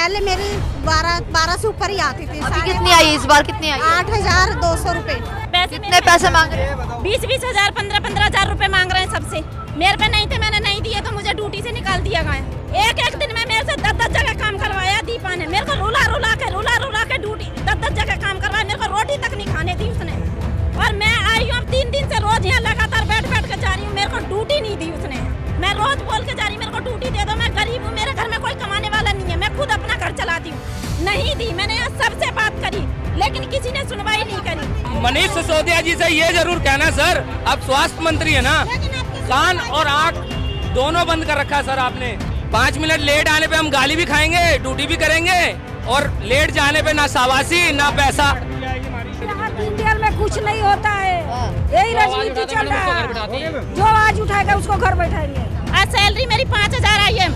पहले मेरी 12 से ऊपर ही आती थी। अभी कितनी आई, इस बार कितनी आई? 8,200 रुपए। कितने पैसे मांग रहे हैं? 20-20 हजार 15-15 हजार रुपए मांग रहे हैं सबसे। मेरे पे नहीं थे, मैंने नहीं दिए तो मुझे ड्यूटी से निकाल दिया गया। एक दिन में मेरे से 10 जगह काम करवाया दीपा ने। मेरे को रुला रुला के ड्यूटी 10 जगह काम करवाया। मेरे को रोटी तक नहीं खाने दी उसने। और मैं आई हूँ 3 दिन से रोज यहाँ लगातार बैठ के जा रही हूँ। मेरे को ड्यूटी नहीं दी उसने। मैं रोज बोल के जा रही हूँ मेरे को ड्यूटी दे दो, मैं गरीब हूँ, मेरे घर में कोई कमाने वाला नहीं है, मैं खुद अपना घर चलाती हूँ। नहीं दी। मैंने यहाँ सबसे बात करी लेकिन किसी ने सुनवाई नहीं करी। मनीष सिसोदिया जी से ये जरूर कहना सर, आप स्वास्थ्य मंत्री है ना, कान और आँख दोनों बंद कर रखा है सर आपने। 5 मिनट लेट आने पे हम गाली भी खाएंगे, ड्यूटी भी करेंगे, और लेट जाने पे ना शाबाशी ना पैसा। इंडिया में कुछ नहीं होता है, यही राजनीति चल रहा है। जो आवाज उठाएगा उसको घर बैठाएंगे। आज सैलरी मेरी 5,000 आई है,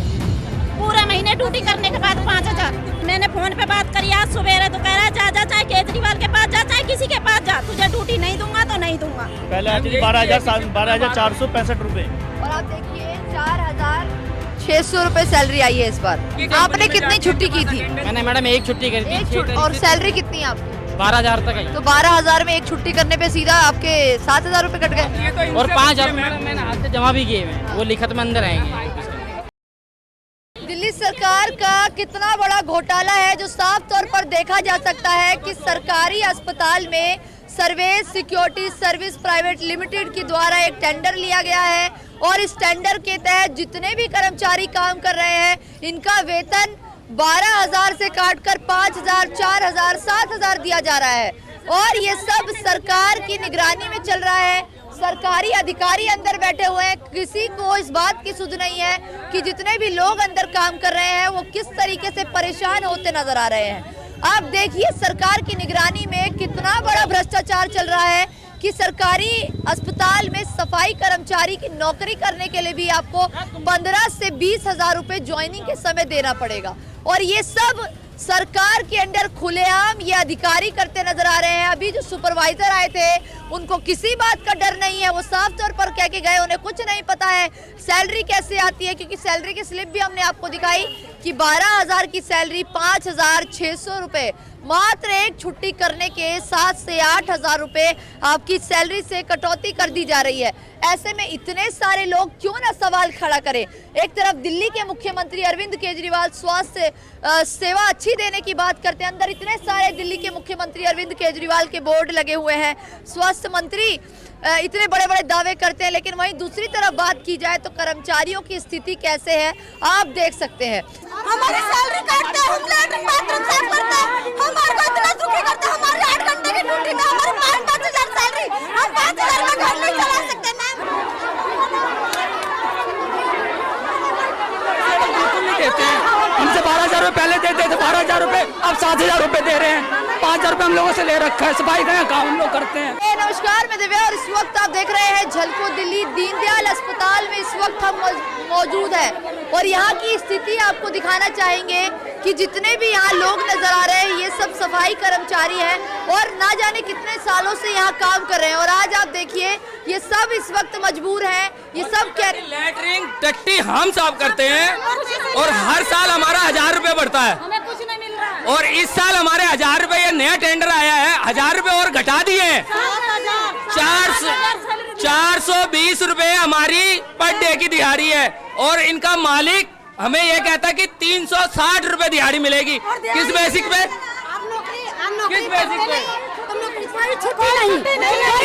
पूरा महीने ड्यूटी करने के बाद 5,000। मैंने फोन पे बात करी आज सवेरे, तो कह रहा है जा चाहे केजरीवाल के पास जा, चाहे किसी के पास जा, तुझे ड्यूटी नहीं दूंगा तो नहीं दूंगा। पहले आती थी 12,465 रुपए, और आप देखिए 4,600 रुपए सैलरी आई है इस बार। आपने कितनी छुट्टी की थी? मैंने मैडम एक छुट्टी करी थी। और सैलरी कितनी है आपकी? 12,000 तक आई। तो 12,000 में एक छुट्टी करने पे सीधा आपके 7,000 रुपए कट गए। और 5,000 मैंने हाथ से जमा भी किए हैं, वो लिखत में अंदर आएंगे। दिल्ली सरकार का कितना बड़ा घोटाला है जो साफ तौर पर देखा जा सकता है कि सरकारी अस्पताल में service security service private limited के द्वारा एक टेंडर लिया गया है, और इस टेंडर के तहत जितने भी कर्मचारी काम कर रहे हैं इनका वेतन 12,000 से काटकर 5,000, 4,000, 7,000 दिया जा रहा है। और ये सब सरकार की निगरानी में चल रहा है। सरकारी अधिकारी अंदर बैठे हुए हैं, किसी को इस बात की सुध नहीं है कि जितने भी लोग अंदर काम कर रहे हैं वो किस तरीके से परेशान होते नजर आ रहे हैं। आप देखिए सरकार की निगरानी में कितना बड़ा भ्रष्टाचार चल रहा है कि सरकारी अस्पताल में सफाई कर्मचारी की नौकरी करने के लिए भी आपको 15 से 20,000 रुपए ज्वाइनिंग के समय देना पड़ेगा। और ये सब सरकार के अंडर खुलेआम ये अधिकारी करते नजर आ रहे हैं। अभी जो सुपरवाइजर आए थे उनको किसी बात का डर नहीं है, वो साफ तौर पर कह के गए उन्हें कुछ नहीं पता है सैलरी कैसे आती है, क्योंकि सैलरी की स्लिप भी हमने आपको दिखाई कि 12,000 की सैलरी 5,600 रुपए मात्र एक छुट्टी करने के 7 से 8,000 रुपए आपकी सैलरी से कटौती कर दी जा रही है। ऐसे में इतने सारे लोग क्यों ना सवाल खड़ा करें। एक तरफ दिल्ली के मुख्यमंत्री अरविंद केजरीवाल स्वास्थ्य सेवा अच्छी देने की बात करते हैं, अंदर इतने सारे दिल्ली के मुख्यमंत्री अरविंद केजरीवाल के बोर्ड लगे हुए हैं, स्वास्थ्य मंत्री इतने बड़े बड़े दावे करते हैं, लेकिन वहीं दूसरी तरफ बात की जाए तो कर्मचारियों की स्थिति कैसे है आप देख सकते हैं। हमारी सैलरी काटते हैं, हम लेटरिन बाथरूम साफ करते हैं, हमारे को इतना दुखी करते हैं। हमारी 8 घंटे की ड्यूटी में हमारी 5,000 सैलरी, हम 5,000 में घर नहीं चला सकते मैम। देते हैं हमसे 12,000 रुपए पहले देते थे, 12,000 रुपए अब 7,000 रुपए दे रहे हैं। 5,000 रुपए हम लोगों से ले रखा है, सफाई का काम हम लोग करते हैं। नमस्कार, मैं दिव्या और इस वक्त आप देख रहे हैं झलको दिल्ली दीनदयाल अस्पताल में इस वक्त हम मौजूद है, और यहाँ की स्थिति आपको दिखाना चाहेंगे कि जितने भी यहाँ लोग नजर आ रहे हैं ये सब सफाई कर्मचारी हैं और ना जाने कितने सालों से यहाँ काम कर रहे हैं। और आज आप देखिए ये सब इस वक्त मजबूर हैं, ये सब क्या लैटरिन टट्टी हम साफ करते हैं, और हर साल हमारा 1,000 रुपए बढ़ता है, हमें कुछ नहीं मिल रहा है। और इस साल हमारे 1,000 रुपए, ये नया टेंडर आया है, 1,000 रुपए और घटा दिए हैं। 420 रुपए हमारी पर डे की दिहाड़ी है, और इनका मालिक हमें ये कहता है कि 360 रुपए दिहाड़ी मिलेगी। किस बेसिक पे? किस बेसिक पे? छुट्टी नहीं,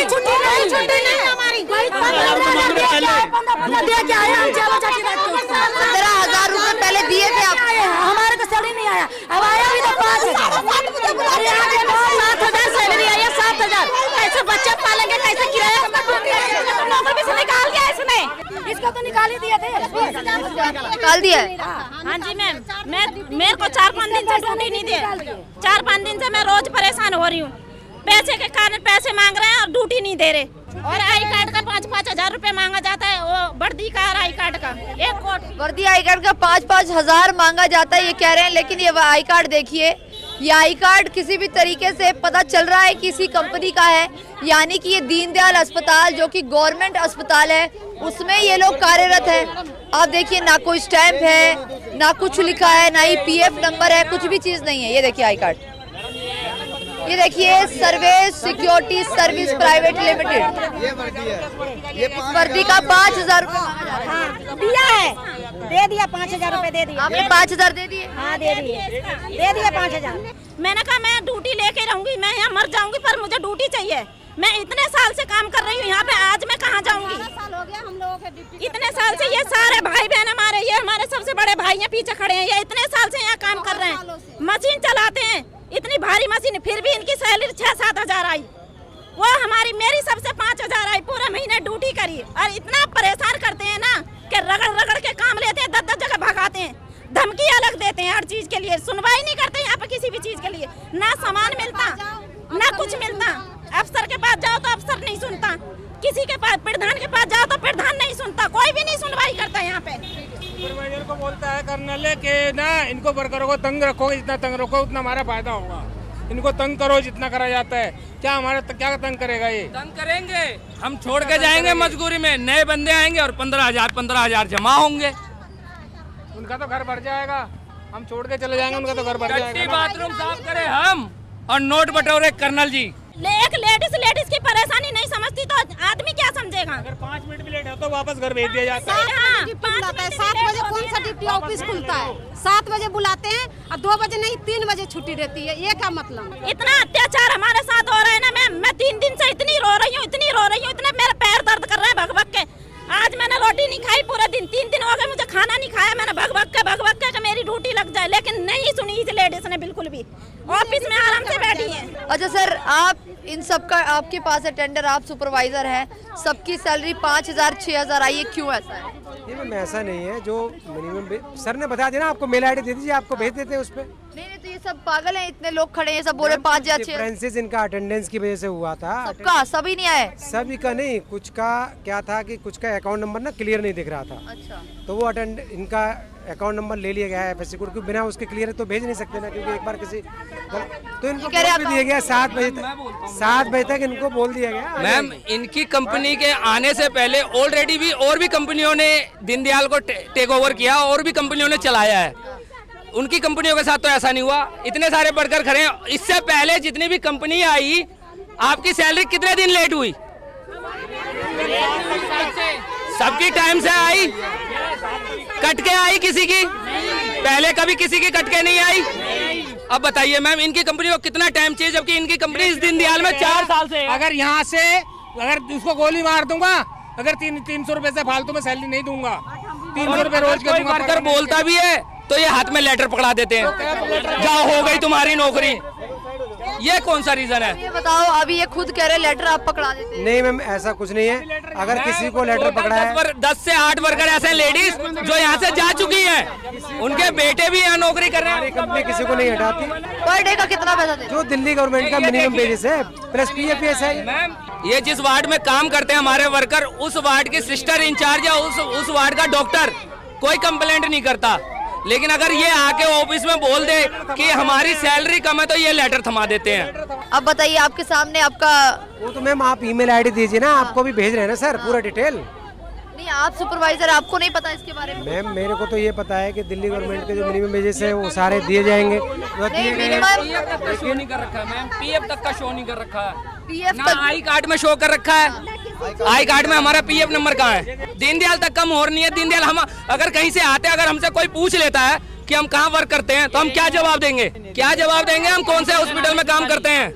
छुट्टी नहीं हमारी। 15,000 रुपए पहले दिए थे आप, हमारे को सैलरी नहीं आया, अब आया भी तो 5,000। 7,000 सैलरी आई है, 7,000 कैसे बच्चे पालेंगे, कैसे किराया नौकरी से निकाल दिया इसने, इसको तो निकाल ही दिए थे, निकाल दिया। हाँ जी मैम, मेरे को 4-5 दिन से ड्यूटी नहीं दे, 4-5 दिन से मैं रोज परेशान हो रही हूँ। पैसे के कारण पैसे मांग रहे हैं और ड्यूटी नहीं दे रहे, और आई कार्ड का 5,000 रुपए मांगा जाता है, वो वर्दी का और आई कार्ड का एक कोट, वर्दी आई कार्ड का 5,000 मांगा जाता है ये कह रहे हैं। लेकिन ये आई कार्ड देखिए ये आई कार्ड किसी भी तरीके से पता चल रहा है कि किसी कंपनी का है, यानी कि ये दीनदयाल अस्पताल जो कि गवर्नमेंट अस्पताल है उसमें ये लोग कार्यरत है। आप देखिए ना कोई स्टैंप है, ना कुछ लिखा है, ना ही पीएफ नंबर है, कुछ भी चीज नहीं है। ये देखिए आई कार्ड, ये देखिए service security service private limited, ये वर्दी का 5,000 रुपए दिया है, दे दिया 5,000 रुपए दे दिया। आपने 5,000 दे दिए? हाँ दे दिया 5,000। मैंने कहा मैं ड्यूटी लेके रहूंगी, मैं यहाँ मर जाऊंगी पर मुझे ड्यूटी चाहिए। मैं इतने साल से काम कर रही हूँ यहाँ पे, आज मैं कहाँ जाऊंगी? इतने साल से ये सारे भाई बहन हमारे, ये हमारे सबसे बड़े भाई हैं पीछे खड़े हैं, ये इतने साल से यहाँ काम कर रहे हैं, मशीन चलाते हैं, इतनी भारी मशीन, फिर भी इनकी सैलरी 6-7 हजार आई। वो मेरी सबसे 5,000 आई, पूरे महीने ड्यूटी करी और इतना परेशान करते हैं ना कि रगड़ रगड़ के काम लेते हैं, 10-10 जगह भगाते हैं, धमकी अलग देते हैं, हर चीज के लिए सुनवाई नहीं करते यहाँ पे किसी भी चीज के लिए, ना सामान मिलता ना कुछ मिलता। अफसर के पास जाओ तो अफसर नहीं सुनता, किसी के पास प्रधान के पास जाओ तो प्रधान नहीं सुनता, कोई भी नहीं सुनवाई करता यहाँ पे। सुपरवाइजर को बोलता है कर्नल के ना इनको वर्करों को तंग रखो, जितना तंग रखो उतना हमारा फायदा होगा, इनको तंग करो जितना करा जाता है। क्या हमारा क्या तंग करेगा ये? तंग करेंगे, हम छोड़ के जाएंगे मजबूरी में, नए बंदे आएंगे और 15,000 जमा होंगे, उनका तो घर भर जाएगा, हम छोड़ के चले जाएंगे, उनका तो घर भर जाएगा। बाथरूम साफ करें हम और नोट बटोरे कर्नल जी। एक लेडीज की परेशानी नहीं समझती तो आदमी क्या समझेगा? अगर 5 मिनट भी लेट हो तो वापस घर भेज दिया जाता है। 7 बजे कौन सा ड्यूटी ऑफिस खुलता है? 7 बजे बुलाते हैं और 2 बजे नहीं 3 बजे छुट्टी रहती है, ये क्या मतलब? इतना अत्याचार हमारे साथ हो रहा है ना, मैं 3 दिन से इतनी रो रही हूँ, इतने मेरे पैर दर्द कर रहे हैं भग भग के। आज मैंने रोटी नहीं खाई पूरे दिन, 3 दिन हो गए मुझे खाना नहीं खाया, मैंने भग भग के मेरी ड्यूटी लग जाए, लेकिन नहीं सुनी इस लेडीज ने बिल्कुल भी, ऑफिस में आराम से बैठी है। अच्छा सर, आप इन सब का आपके पास है टेंडर, आप सुपरवाइजर हैं, सबकी सैलरी 5,000 6,000 आई है, क्यों ऐसा है? ये मैम ऐसा नहीं है, जो मिनिमम सर ने बता दिया ना, आपको मेल आईडी दे दीजिए, आपको भेज देते हैं उस पर। नहीं तो ये सब पागल हैं, इतने लोग खड़े हैं, सब बोले 5,000 6,000। डिफरेंसेस इनका अटेंडेंस की वजह से हुआ था। सबका सभी नहीं आए? सभी का नहीं, कुछ का क्या था कि कुछ का अकाउंट नंबर ना क्लियर नहीं दिख रहा था। अच्छा, तो वो इनका अकाउंट नंबर ले लिया गया है एफएससी कोड, क्योंकि बिना उसके क्लियर तो भेज नहीं सकते ना, क्योंकि एक बार किसी तो इनको बोल भी दिया गया 7 बजे तक इनको बोल दिया गया। मैम इनकी कंपनी के आने से पहले ऑलरेडी भी और भी कंपनियों ने दीनदयाल को टेक ओवर किया और भी कंपनियों ने चलाया है, उनकी कंपनियों के साथ तो ऐसा नहीं हुआ। इतने सारे वर्कर खड़े हैं, इससे पहले जितनी भी कंपनी आई, आपकी सैलरी कितने दिन लेट हुई? सबकी टाइम से आई, कट के आई किसी की? पहले कभी किसी की कट के नहीं आई। अब बताइए मैम, इनकी कंपनी को कितना टाइम चाहिए, जबकि इनकी कंपनी इस दीनदयाल में 4 साल से। अगर यहाँ से अगर उसको गोली मार दूंगा, अगर 300 रुपए से फालतू में सैलरी नहीं दूंगा, 300 रुपए रोज के दूंगा। वर्कर बोलता भी है तो ये हाथ में लेटर पकड़ा देते हैं, जाओ हो गई तुम्हारी नौकरी। ये कौन सा रीजन है? ये बताओ, अभी ये खुद कह रहे लेटर आप पकड़ा देते हैं। नहीं मैम, ऐसा कुछ नहीं है। अगर किसी को लेटर पकड़ा है, 10 से 8 वर्कर ऐसे लेडीज जो यहाँ से जा चुकी हैं, उनके बेटे भी यहाँ नौकरी कर रहे हैं। कंपनी किसी को नहीं हटाती। पर डे का कितना पैसा देते? जो दिल्ली गवर्नमेंट का मिनिमम वेजेस है प्लस पीएफ है। मैम ये जिस वार्ड में काम करते हैं हमारे वर्कर, उस वार्ड की सिस्टर इंचार्ज या उस वार्ड का डॉक्टर कोई कंप्लेंट नहीं करता, लेकिन अगर ये आके ऑफिस में बोल दे कि हमारी सैलरी कम है तो ये लेटर थमा देते हैं। अब बताइए, आपके सामने आपका वो तो मैम आप ईमेल आईडी दीजिए ना, आपको भी भेज रहे हैं ना सर पूरा डिटेल। नहीं, आप सुपरवाइजर, आपको नहीं पता इसके बारे में? मैम मेरे को तो ये पता है कि दिल्ली गवर्नमेंट के जो मिनिमम वेजेस है वो सारे दिए जाएंगे। शो नहीं कर रखा है मैम, पीएफ तक का शो नहीं कर रखा है, पीएफ ना आई कार्ड में शो कर रखा है। आई कार्ड में हमारा पीएफ नंबर कहाँ है? दीनदयाल तक कम और नहीं है। दीनदयाल हम अगर कहीं से आते, अगर हमसे कोई पूछ लेता है कि हम कहाँ वर्क करते हैं, तो हम क्या जवाब देंगे? हम कौन से हॉस्पिटल में काम करते हैं?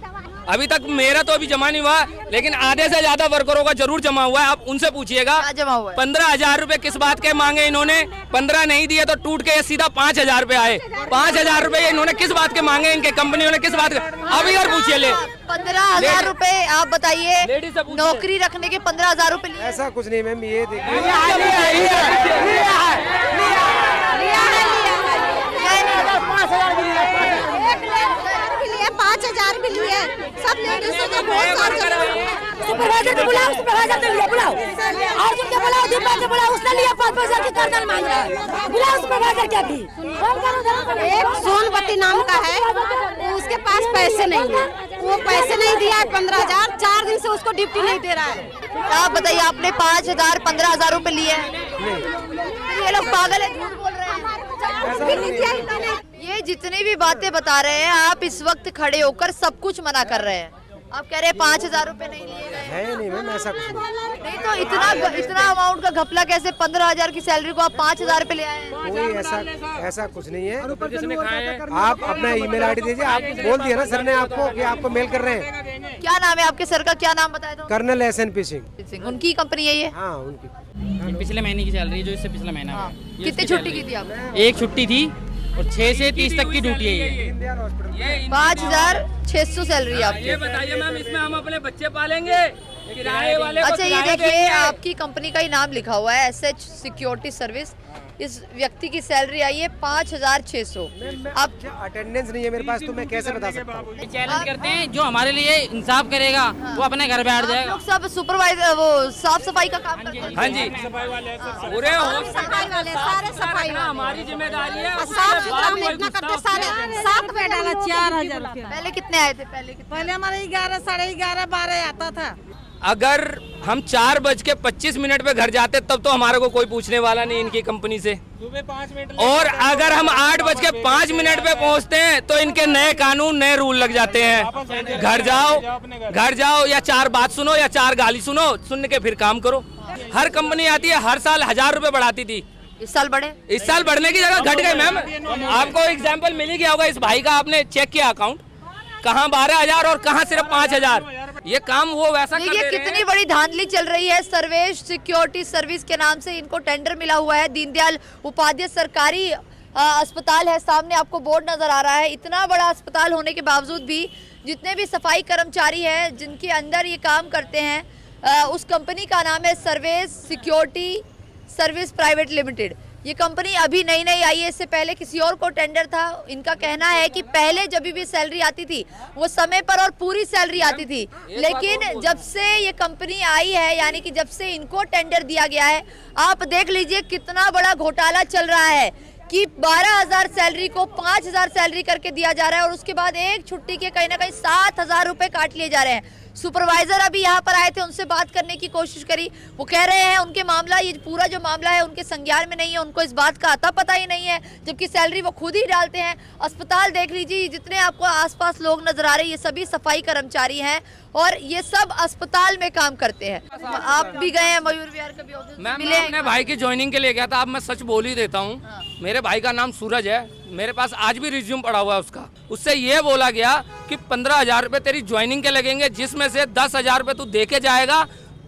अभी तक मेरा तो अभी जमा नहीं हुआ, लेकिन आधे से ज्यादा वर्करों का जरूर जमा हुआ है। आप उनसे पूछिएगा जमा हुआ है। 15,000 रुपए किस बात के मांगे इन्होंने? 15 नहीं दिए तो टूट के सीधा 5,000 रुपए आए। 5,000 रुपए इन्होंने किस बात के मांगे? इनके कंपनियों ने किस बात के? अभी और पूछिए ले 15,000 रुपए। आप बताइए, नौकरी रखने के 15,000 रुपए लिए? ऐसा कुछ नहीं मैम, ये देखिए 5,000 5000 भी लिए, सब लेडीज को बहुत सारे। सुपरवाइजर को बुलाओ, सुपरवाइजर को बुलाओ, अर्जुन के बुलाओ, दीपा के बुलाओ, उसने लिया 5,000 की कर्जन मांग रहा है, बुलाओ सुपरवाइजर क्या भी। एक सोनवती नाम का है, उसके पास पैसे नहीं है, वो पैसे नहीं दिया है 15,000, 4 दिन से उसको ड्यूटी नहीं दे रहा है। आप बताइए, आपने 5,000 15,000 रुपए लिए हैं? ये लोग पागल है, झूठ बोल रहे हैं। ये जितनी भी बातें बता रहे हैं, आप इस वक्त खड़े होकर सब कुछ मना कर रहे हैं। आप कह रहे हैं 5,000 रुपए नहीं लिए गए है नहीं मैम, ऐसा कुछ नहीं। तो इतना अमाउंट का घपला कैसे? 15,000 की सैलरी को आप 5,000 पे ले आए हैं? कोई ऐसा कुछ नहीं है। आप अपना ईमेल आईडी दीजिए, आप बोल दिया ना सर ने आपको कि आपको मेल कर रहे हैं। क्या नाम है आपके सर का? क्या नाम बताए तो? Colonel SNP Singh. उनकी कंपनी है ये? हाँ उनकी। पिछले महीने की सैलरी जो इससे पिछला महीना हाँ। है। कितनी छुट्टी की थी आपने? एक छुट्टी थी और 6 से 30 तक की ड्यूटी है ये। 5,600 सैलरी आपकी। ये बताइए मैम, इसमें हम अपने बच्चे पालेंगे? किराए वाले अच्छा ये देखिए, आपकी कंपनी का ही नाम लिखा हुआ है SH सिक्योरिटी सर्विस। इस व्यक्ति की सैलरी आई है 5,600। अब अटेंडेंस नहीं है मेरे पास, तो मैं कैसे बता सकता हूँ? चैलेंज करते हैं, जो हमारे लिए इंसाफ करेगा वो अपने घर बैठ जाएगा। लोग सब सुपरवाइजर, वो साफ सफाई का काम करते हैं। हाँ जी, पूरे सफाई वाले सारे सफाई वाले, हमारी जिम्मेदारी है। साफ सुथरा हम इतना करते, सारे 7 पे डाला 4,000 रुपया। पहले कितने आए थे? पहले हमारे 11, 11:30, 12 आता था। अगर हम 4:25 पे घर जाते तब तो हमारे को कोई पूछने वाला नहीं इनकी कंपनी से। सुबह 5 मिनट। और अगर हम 8:05 पे पहुंचते हैं तो इनके नए कानून, नए रूल लग जाते हैं। घर जाओ या 4 बात सुनो या 4 गाली सुनो, सुन के फिर काम करो। हर कंपनी आती है, हर साल 1,000 रुपए बढ़ाती थी। इस साल बढ़े? इस साल बढ़ने की जगह घट गए मैम। आपको एग्जाम्पल मिल ही गया होगा, इस भाई का आपने चेक किया अकाउंट, कहाँ 12,000 और कहाँ सिर्फ 5,000। ये काम वो वैसा कर देखिए कितनी बड़ी धांधली चल रही है। सर्वेश सिक्योरिटी सर्विस के नाम से इनको टेंडर मिला हुआ है। दीनदयाल उपाध्याय सरकारी अस्पताल है, सामने आपको बोर्ड नजर आ रहा है। इतना बड़ा अस्पताल होने के बावजूद भी जितने भी सफाई कर्मचारी हैं जिनके अंदर ये काम करते हैं, उस कंपनी का नाम है Sarvesh security service private limited. ये कंपनी अभी नई आई है, इससे पहले किसी और को टेंडर था। इनका कहना है कि पहले जब भी सैलरी आती थी वो समय पर और पूरी सैलरी आती थी, लेकिन जब से ये कंपनी आई है, यानी कि जब से इनको टेंडर दिया गया है, आप देख लीजिए कितना बड़ा घोटाला चल रहा है कि 12,000 सैलरी को 5,000 सैलरी करके दिया जा रहा है और उसके बाद एक छुट्टी के कहीं ना कहीं 7,000 रुपए काट लिए जा रहे हैं। सुपरवाइजर अभी यहाँ पर आए थे, उनसे बात करने की कोशिश करी। वो कह रहे हैं उनके मामला, ये पूरा जो मामला है उनके संज्ञान में नहीं है, उनको इस बात का अता पता ही नहीं है, जबकि सैलरी वो खुद ही डालते हैं। अस्पताल देख लीजिए, जितने आपको आसपास लोग नजर आ रहे हैं ये सभी सफाई कर्मचारी हैं और ये सब अस्पताल में काम करते हैं। आप भी गए हैं मयूर विहार कभी ऑफिस? मैं अपने भाई की ज्वाइनिंग के लिए गया था। अब मैं सच बोल ही देता हूँ, मेरे भाई का नाम सूरज है, मेरे पास आज भी रिज्यूम पड़ा हुआ है उसका। उससे ये बोला गया कि 15,000 रुपए तेरी ज्वाइनिंग के लगेंगे, जिसमें से 10,000 रुपए तू दे के जाएगा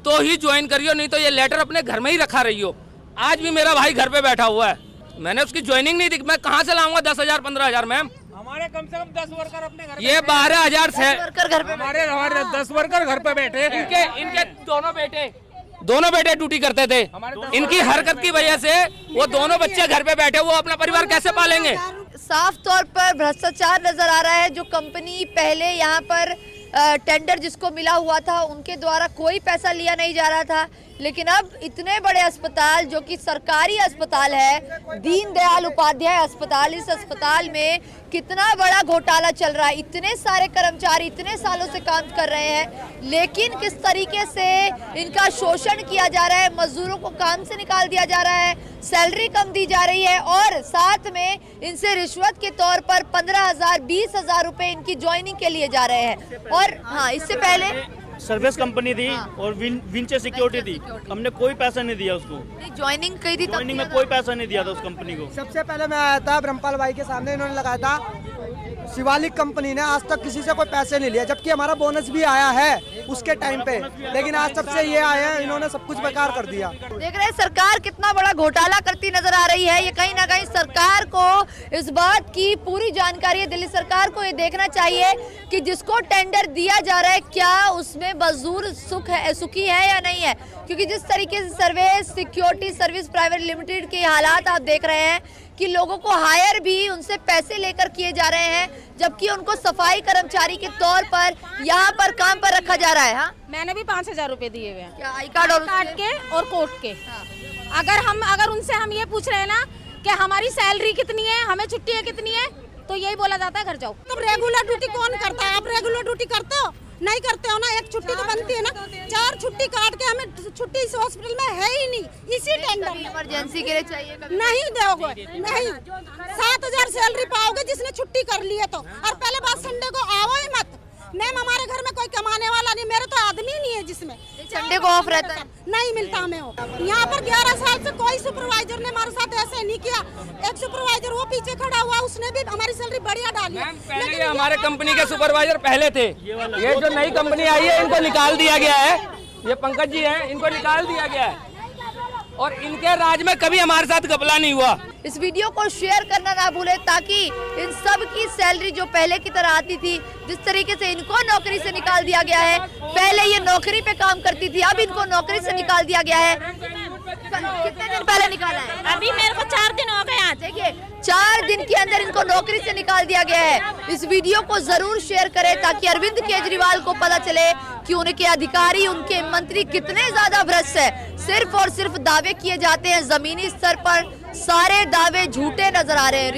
तो ही ज्वाइन करियो, नहीं तो ये लेटर अपने घर में ही रखा रहियो। आज भी मेरा भाई घर पे बैठा हुआ है, मैंने उसकी ज्वाइनिंग नहीं दी। मैं कहाँ से लाऊंगा 10,000 15,000 मैम? हमारे कम से कम 10 वर्कर अपने घर ये 12,000 से घर पे हमारे 10 वर्कर घर पे बैठे। इनके दोनों बेटे ड्यूटी करते थे। इनकी हरकत की वजह से वो दोनों बच्चे घर पे बैठे, वो अपना परिवार कैसे पालेंगे? साफ तौर पर भ्रष्टाचार नजर आ रहा है। जो कंपनी पहले यहाँ पर टेंडर जिसको मिला हुआ था उनके द्वारा कोई पैसा लिया नहीं जा रहा था, लेकिन अब इतने बड़े अस्पताल जो कि सरकारी अस्पताल है, दीनदयाल उपाध्याय अस्पताल, इस अस्पताल में कितना बड़ा घोटाला चल रहा है। इतने सारे कर्मचारी इतने सालों से काम कर रहे हैं, लेकिन किस तरीके से इनका शोषण किया जा रहा है, मजदूरों को काम से निकाल दिया जा रहा है, सैलरी कम दी जा रही है और साथ में इनसे रिश्वत के तौर पर 15,000 20,000 रुपए इनकी ज्वाइनिंग के लिए जा रहे हैं। और हाँ, इससे पहले सर्विस कंपनी थी और विंचे सिक्योरिटी थी, हमने कोई पैसा नहीं दिया उसको। ज्वाइनिंग कही थी, ज्वाइनिंग में कोई पैसा नहीं दिया था उस कंपनी को। सबसे पहले मैं आया था ब्रह्मपाल भाई के सामने, इन्होंने लगाया था शिवालिक कंपनी ने आज तक किसी से कोई पैसे नहीं लिया, जबकि हमारा बोनस भी आया है उसके टाइम पे, लेकिन आज तब से ये आए हैं, इन्होंने सब कुछ बेकार कर दिया। देख रहे हैं सरकार कितना बड़ा घोटाला करती नजर आ रही है। ये कहीं ना कहीं सरकार को इस बात की पूरी जानकारी है। दिल्ली सरकार को ये देखना चाहिए कि जिसको टेंडर दिया जा रहा है क्या उसमें मजदूर सुखी है या नहीं है, क्योंकि जिस तरीके से service security service private limited के हालात आप देख रहे हैं कि लोगों को हायर भी उनसे पैसे लेकर किए जा रहे हैं, जबकि उनको सफाई कर्मचारी के तौर पर यहाँ पर काम पर रखा जा रहा है। हाँ, मैंने भी 5,000 रुपए दिए हुए हैं, क्या आई कार्ड और कार्ड के और कोर्ट के। अगर उनसे हम ये पूछ रहे हैं ना कि हमारी सैलरी कितनी है, हमें छुट्टियाँ कितनी है, तो यही बोला जाता है घर जाओ। तो रेगुलर ड्यूटी कौन करता है? आप रेगुलर ड्यूटी करते हो? नहीं करते हो ना। एक छुट्टी तो बनती है ना, 4 छुट्टी काट के हमें छुट्टी इस हॉस्पिटल में है ही नहीं, इसी टेंडर में। इमरजेंसी के लिए चाहिए कभी? नहीं दोगे, नहीं। 7,000 सैलरी पाओगे जिसने छुट्टी कर ली है तो। और पहले बात, संडे को आओ ही मत। मैम, हमारे घर में कोई कमाने वाला नहीं, मेरे तो आदमी नहीं है जिसमें संडे को ऑफ रहता है। नहीं मिलता हमें वो। यहाँ पर 11 साल से कोई सुपरवाइजर ने हमारे साथ ऐसे नहीं किया। एक सुपरवाइजर वो पीछे खड़ा हुआ, उसने भी हमारी सैलरी बढ़िया डाली। पहले ये हमारे कंपनी के सुपरवाइजर पहले थे, ये जो नई कंपनी आई है इनको निकाल दिया गया है। ये पंकज जी हैं, इनको निकाल दिया गया है और इनके राज में कभी हमारे साथ घपला नहीं हुआ। इस वीडियो को शेयर करना ना भूले ताकि इन सब की सैलरी जो पहले की तरह आती थी, जिस तरीके से इनको नौकरी से निकाल दिया गया है, पहले ये नौकरी पे काम करती थी, अब इनको नौकरी से निकाल दिया गया है। कितने दिन पहले निकाला है? अभी मेरे को 4 दिन हो गए आज। देखिए, 4 दिन के अंदर इनको नौकरी से निकाल दिया गया है। इस वीडियो को जरूर शेयर करें ताकि अरविंद केजरीवाल को पता चले कि उनके अधिकारी, उनके मंत्री कितने ज्यादा भ्रष्ट है। सिर्फ और सिर्फ दावे किए जाते हैं, जमीनी स्तर पर सारे दावे झूठे नजर आ रहे हैं।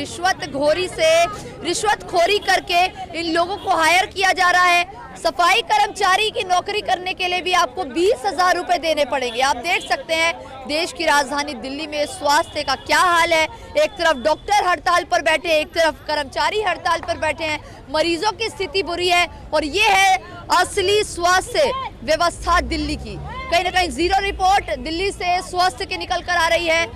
रिश्वतखोरी करके इन लोगों को हायर किया जा रहा है। सफाई कर्मचारी की नौकरी करने के लिए भी आपको 20,000 रुपए देने पड़ेंगे। आप देख सकते हैं देश की राजधानी दिल्ली में स्वास्थ्य का क्या हाल है। एक तरफ डॉक्टर हड़ताल पर बैठे, एक तरफ कर्मचारी हड़ताल पर बैठे हैं, मरीजों की स्थिति बुरी है और ये है असली स्वास्थ्य व्यवस्था दिल्ली की। कहीं ना कहीं जीरो रिपोर्ट दिल्ली से स्वास्थ्य की निकल कर आ रही है।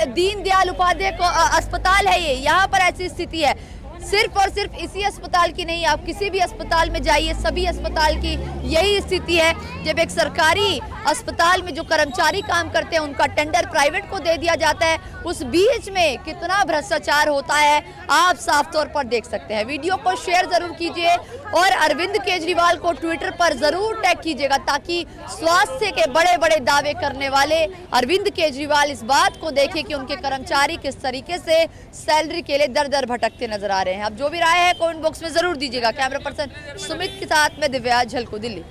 दीन दयाल उपाध्याय को अस्पताल है ये, यहाँ पर ऐसी स्थिति है। सिर्फ और सिर्फ इसी अस्पताल की नहीं, आप किसी भी अस्पताल में जाइए, सभी अस्पताल की यही स्थिति है। जब एक सरकारी अस्पताल में जो कर्मचारी काम करते हैं उनका टेंडर प्राइवेट को दे दिया जाता है, उस बीच में कितना भ्रष्टाचार होता है आप साफ तौर पर देख सकते हैं। वीडियो को शेयर जरूर कीजिए और अरविंद केजरीवाल को ट्विटर पर जरूर टैग कीजिएगा ताकि स्वास्थ्य के बड़े बड़े दावे करने वाले अरविंद केजरीवाल इस बात को देखें कि उनके कर्मचारी किस तरीके से सैलरी के लिए दर दर भटकते नजर आ रहे हैं। अब जो भी राय है कमेंट बॉक्स में जरूर दीजिएगा। कैमरा पर्सन सुमित के साथ में दिव्या झलको, दिल्ली।